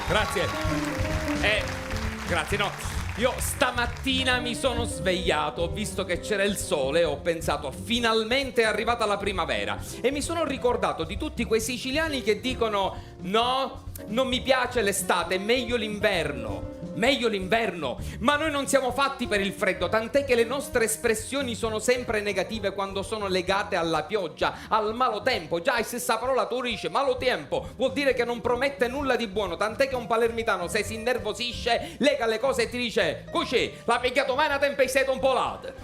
Grazie. Grazie, no. Io stamattina mi sono svegliato, ho visto che c'era il sole e ho pensato finalmente è arrivata la primavera. E mi sono ricordato di tutti quei siciliani che dicono no, non mi piace l'estate, meglio l'inverno. Meglio l'inverno, ma noi non siamo fatti per il freddo, tant'è che le nostre espressioni sono sempre negative quando sono legate alla pioggia, al malo tempo. Già, la stessa parola tu dici, malo tempo, vuol dire che non promette nulla di buono, tant'è che un palermitano se si innervosisce, lega le cose e ti dice, così, l'ha picchiato mai una tempesta un po' l'ate.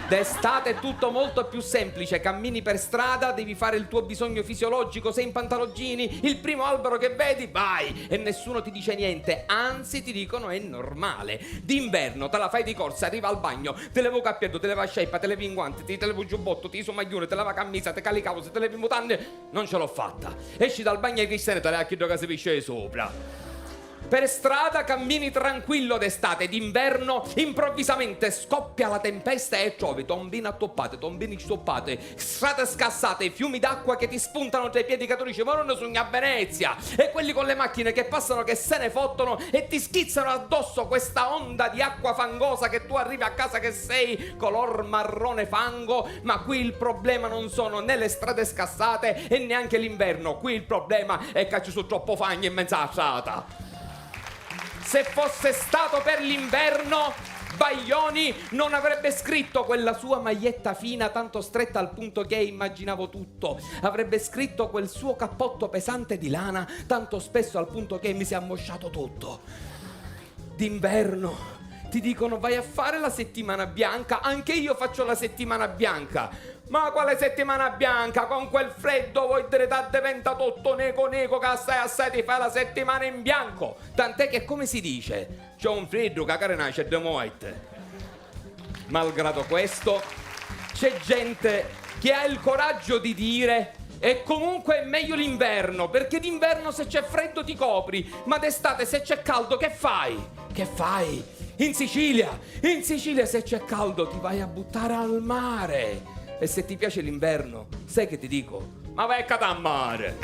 D'estate è tutto molto più semplice, cammini per strada, devi fare il tuo bisogno fisiologico, sei in pantaloncini, il primo albero che vedi, vai, e nessuno ti dice niente, anzi ti dicono è normale. D'inverno te la fai di corsa, arriva al bagno, te levo cappietto, te leva sciarpa, te levi in guanti, te levo il giubbotto, ti iso maglione, te leva camisa, te cali cavolo, te levi mutande, non ce l'ho fatta. Esci dal bagno e i cristiani te le ha chiesto che si pisce sopra. Per strada cammini tranquillo d'estate, d'inverno improvvisamente scoppia la tempesta e trovi tombine attoppate, tombini stoppate, strade scassate, fiumi d'acqua che ti spuntano tra i piedi che tu dici ma non sogni a Venezia, e quelli con le macchine che passano che se ne fottono e ti schizzano addosso questa onda di acqua fangosa che tu arrivi a casa che sei color marrone fango. Ma qui il problema non sono né le strade scassate e neanche l'inverno, qui il problema è che ci sono troppo fagni in mezzo alla strada. Se fosse stato per l'inverno, Baglioni non avrebbe scritto quella sua maglietta fina tanto stretta al punto che immaginavo tutto. Avrebbe scritto quel suo cappotto pesante di lana tanto spesso al punto che mi si è ammosciato tutto. D'inverno ti dicono vai a fare la settimana bianca, anche io faccio la settimana bianca. Ma quale settimana bianca? Con quel freddo vuoi dire diventa tutto nego che assai ti fai la settimana in bianco. Tant'è che come si dice? C'è un freddo che carenace de moite. Malgrado questo c'è gente che ha il coraggio di dire e comunque è meglio l'inverno, perché d'inverno se c'è freddo ti copri, ma d'estate se c'è caldo che fai? Che fai? In Sicilia se c'è caldo ti vai a buttare al mare. E se ti piace l'inverno, sai che ti dico? Ma vai a mare!